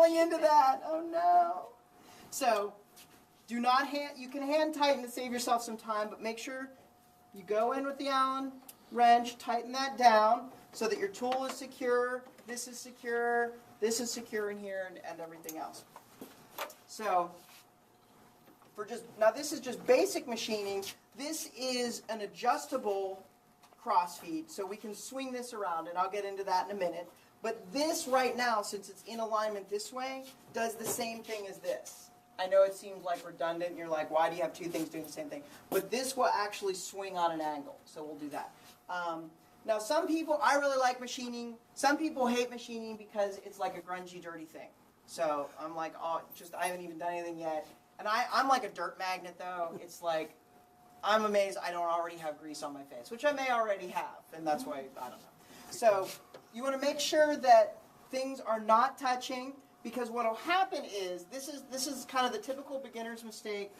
falling into that. Oh no. So do not you can hand tighten to save yourself some time, but make sure you go in with the Allen wrench, tighten that down so that your tool is secure, this is secure in here, and everything else. So now this is just basic machining. This is an adjustable cross feed, so we can swing this around, and I'll get into that in a minute. But this right now, since it's in alignment this way, does the same thing as this. I know it seems like redundant, and you're like, why do you have two things doing the same thing? But this will actually swing on an angle, so we'll do that. Now some people, I really like machining. Some people hate machining because it's like a grungy, dirty thing. So I'm like, oh, I haven't even done anything yet. And I'm like a dirt magnet though. It's like, I'm amazed I don't already have grease on my face, which I may already have, and that's why, I don't know. So you want to make sure that things are not touching, because what will happen is, this is kind of the typical beginner's mistake,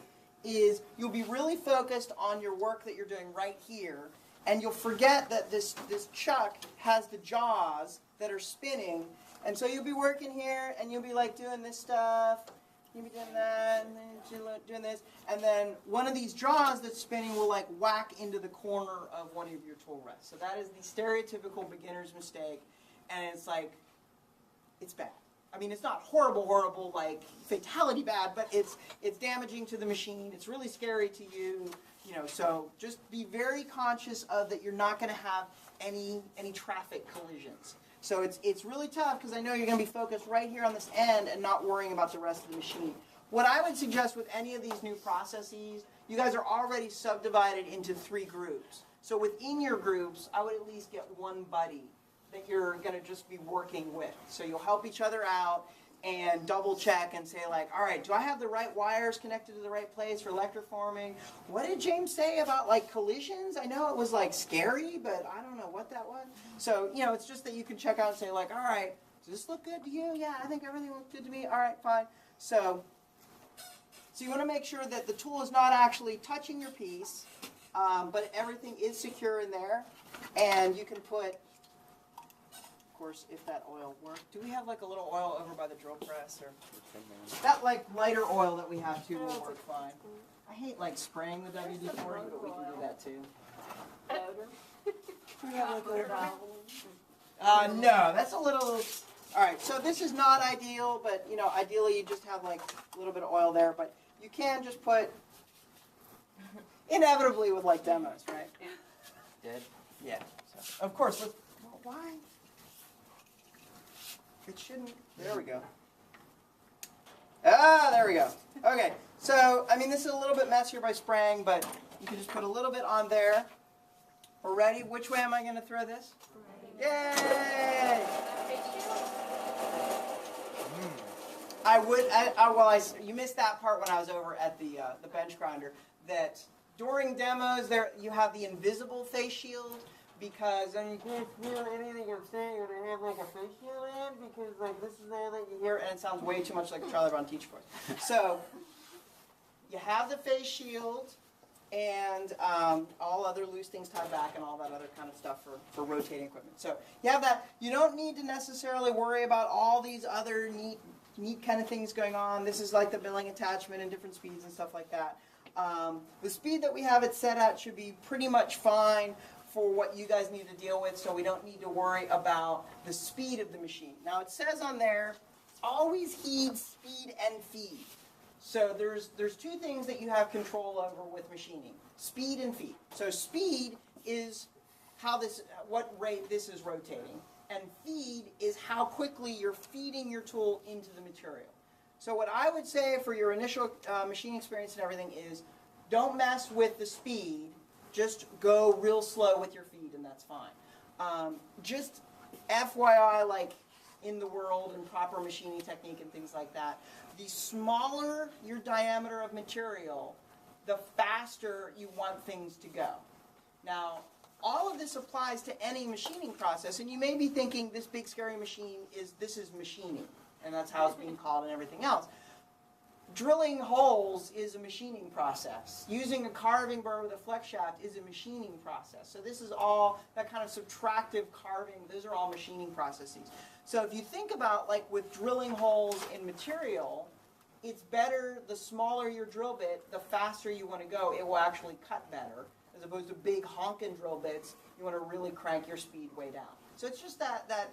is you'll be really focused on your work that you're doing right here, and you'll forget that this chuck has the jaws that are spinning, and so you'll be working here, and you'll be like doing this stuff, you'll be doing that, and then doing this, and then one of these jaws that's spinning will like whack into the corner of one of your tool rests. So that is the stereotypical beginner's mistake, and it's like, it's bad. I mean, it's not horrible, like fatality bad, but it's damaging to the machine. It's really scary to you, so just be very conscious of that you're not going to have any traffic collisions. So it's really tough because I know you're going to be focused right here on this end and not worrying about the rest of the machine. What I would suggest with any of these new processes, you guys are already subdivided into 3 groups. So within your groups, I would at least get one buddy that you're going to just be working with. So you'll help each other out and double check and say like, all right, do I have the right wires connected to the right place for electroforming? What did James say about like collisions? I know it was like scary, but I don't know what that was. So, it's just that you can check out and say like, all right, does this look good to you? Yeah, I think everything looks good to me. All right, fine. So you want to make sure that the tool is not actually touching your piece, but everything is secure in there. And you can put, of course, if that oil worked. Do we have like a little oil over by the drill press? Or that like lighter oil that we have too will work fine. I hate like spraying the WD-40, but we can do that too. Do we have like a little no, that's a little... Alright, so this is not ideal, but ideally you just have like a little bit of oil there, but you can just put, inevitably with like demos, right? Dead? Yeah. So, of course, why? It shouldn't, there we go. Ah, there we go. Okay, so, this is a little bit messier by spraying, but you can just put a little bit on there. We're ready? Which way am I going to throw this? Yay! You missed that part when I was over at the bench grinder, that during demos you have the invisible face shield, because then you can't feel anything I'm saying when I have like a face shield in, because like this is there that you hear, and it sounds way too much like a Charlie Brown teacher voice. So you have the face shield and all other loose things tied back and all that other kind of stuff for rotating equipment. So you have that. You don't need to necessarily worry about all these other neat kind of things going on. This is like the milling attachment and different speeds and stuff like that. The speed that we have it set at should be pretty much fine for what you guys need to deal with, so we don't need to worry about the speed of the machine. Now it says on there, always heed speed and feed. So there's 2 things that you have control over with machining: speed and feed. So speed is what rate this is rotating, and feed is how quickly you're feeding your tool into the material. So what I would say for your initial machine experience and everything is, don't mess with the speed. Just go real slow with your feed, and that's fine. Just FYI, like in the world and proper machining technique and things like that, the smaller your diameter of material, the faster you want things to go. Now, all of this applies to any machining process, and you may be thinking this big scary machine is machining, and that's how it's being called and everything else. Drilling holes is a machining process. Using a carving burr with a flex shaft is a machining process. So this is all that kind of subtractive carving. Those are all machining processes. So if you think about, like with drilling holes in material, it's better, the smaller your drill bit, the faster you want to go. It will actually cut better, as opposed to big honking drill bits. You want to really crank your speed way down. So it's just that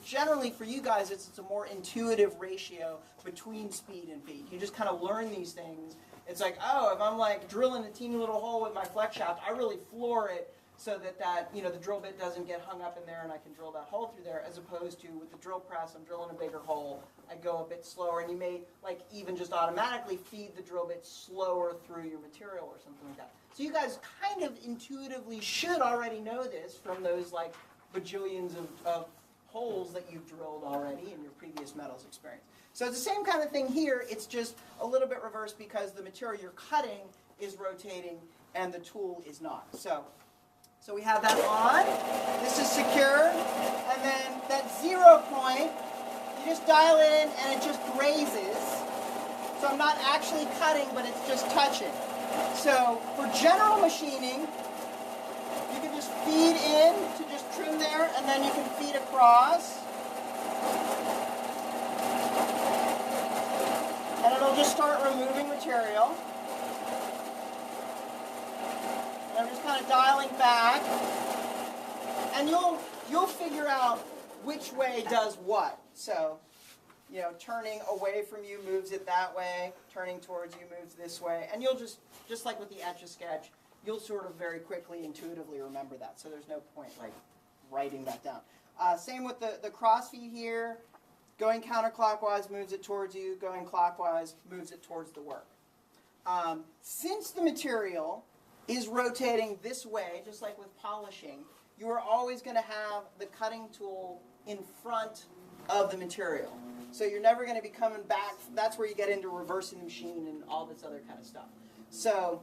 generally for you guys, it's a more intuitive ratio between speed and feed. You just kind of learn these things. It's like, oh, if I'm like drilling a teeny little hole with my flex shaft, I really floor it so that the drill bit doesn't get hung up in there and I can drill that hole through there, as opposed to with the drill press, I'm drilling a bigger hole, I go a bit slower, and you may like even just automatically feed the drill bit slower through your material or something like that. So you guys kind of intuitively should already know this from those like bajillions of holes that you've drilled already in your previous metals experience. So it's the same kind of thing here, it's just a little bit reversed because the material you're cutting is rotating and the tool is not. So we have that on, this is secure, and then that 0 point, you just dial it in and it just grazes. So I'm not actually cutting, but it's just touching. So for general machining, you can just feed in to just trim there, and then you can feed across. And it'll just start removing material. And I'm just kind of dialing back. And you'll figure out which way does what. So, turning away from you moves it that way. Turning towards you moves this way. And you'll just like with the Etch-a-Sketch, you'll sort of very quickly, intuitively remember that. So there's no point like writing that down. Same with the cross feed here. Going counterclockwise moves it towards you. Going clockwise moves it towards the work. Since the material is rotating this way, just like with polishing, you are always going to have the cutting tool in front of the material. So you're never going to be coming back. That's where you get into reversing the machine and all this other kind of stuff. So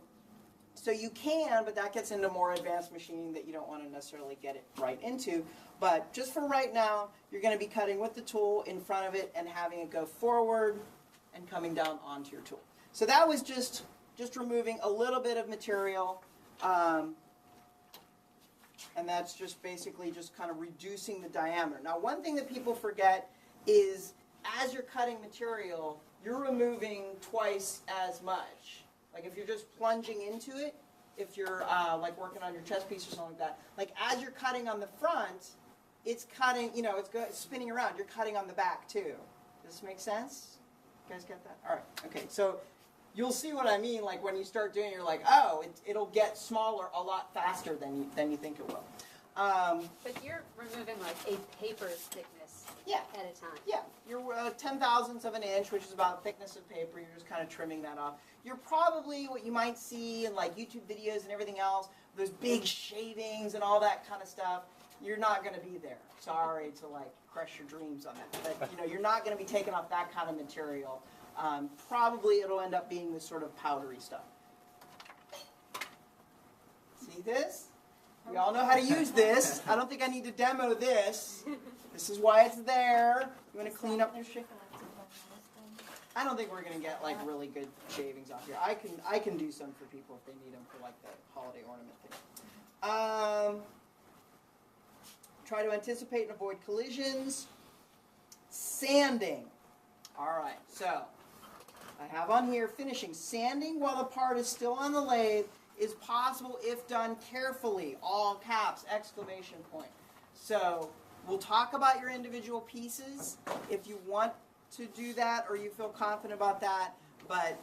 you can, but that gets into more advanced machining that you don't want to necessarily get it right into. But just for right now, you're going to be cutting with the tool in front of it and having it go forward and coming down onto your tool. So that was just removing a little bit of material. And that's just basically just kind of reducing the diameter. Now, one thing that people forget is as you're cutting material, you're removing twice as much. Like if you're just plunging into it, if you're like working on your chest piece or something like that, like as you're cutting on the front, it's cutting, it's spinning around. You're cutting on the back too. Does this make sense? You guys get that? All right. Okay. So you'll see what I mean. Like when you start doing it, you're like, oh, it'll get smaller a lot faster than you think it will. But you're removing like a paper thickness at a time. Yeah, you're 10,000ths of an inch, which is about the thickness of paper. You're just kind of trimming that off. You're probably what you might see in like YouTube videos and everything else, those big shavings and all that kind of stuff. You're not going to be there. Sorry to like crush your dreams on that, but you're not going to be taking off that kind of material. Probably it'll end up being this sort of powdery stuff. See this? We all know how to use this. I don't think I need to demo this. This is why it's there. You want to clean up your shit? I don't think we're going to get like really good shavings off here. I can do some for people if they need them for like the holiday ornament thing. Try to anticipate and avoid collisions. Sanding. All right, so I have on here finishing. Sanding while the part is still on the lathe is possible if done carefully. All caps, exclamation point. So we'll talk about your individual pieces if you want to do that or you feel confident about that, but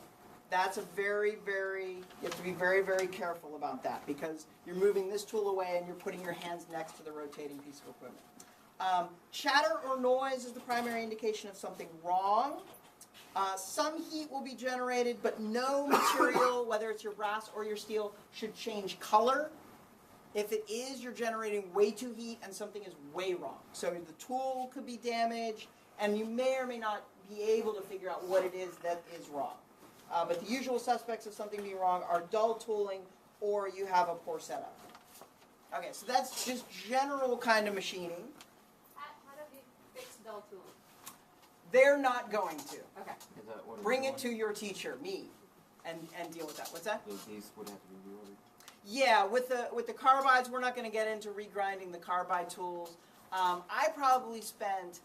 that's a you have to be very, very careful about that because you're moving this tool away and you're putting your hands next to the rotating piece of equipment. Chatter or noise is the primary indication of something wrong. Some heat will be generated, but no material, whether it's your brass or your steel, should change color. If it is, you're generating way too heat and something is way wrong. So the tool could be damaged, and you may or may not be able to figure out what it is that is wrong. But the usual suspects of something being wrong are dull tooling or you have a poor setup. Okay, so that's just general kind of machining. How do you fix dull tooling? They're not going to. Okay. Bring it to your teacher, me, and deal with that. What's that? These would have to be reordered. Yeah, with the carbides, we're not going to get into regrinding the carbide tools. I probably spent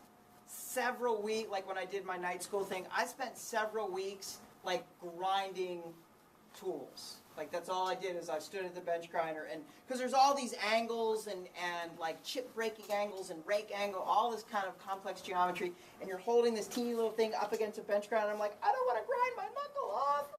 several weeks, like when I did my night school thing, I spent several weeks like grinding tools. Like that's all I did is I stood at the bench grinder, and because there's all these angles and like chip breaking angles and rake angle, all this kind of complex geometry, and you're holding this teeny little thing up against a bench grinder. I'm like, I don't want to grind my knuckles.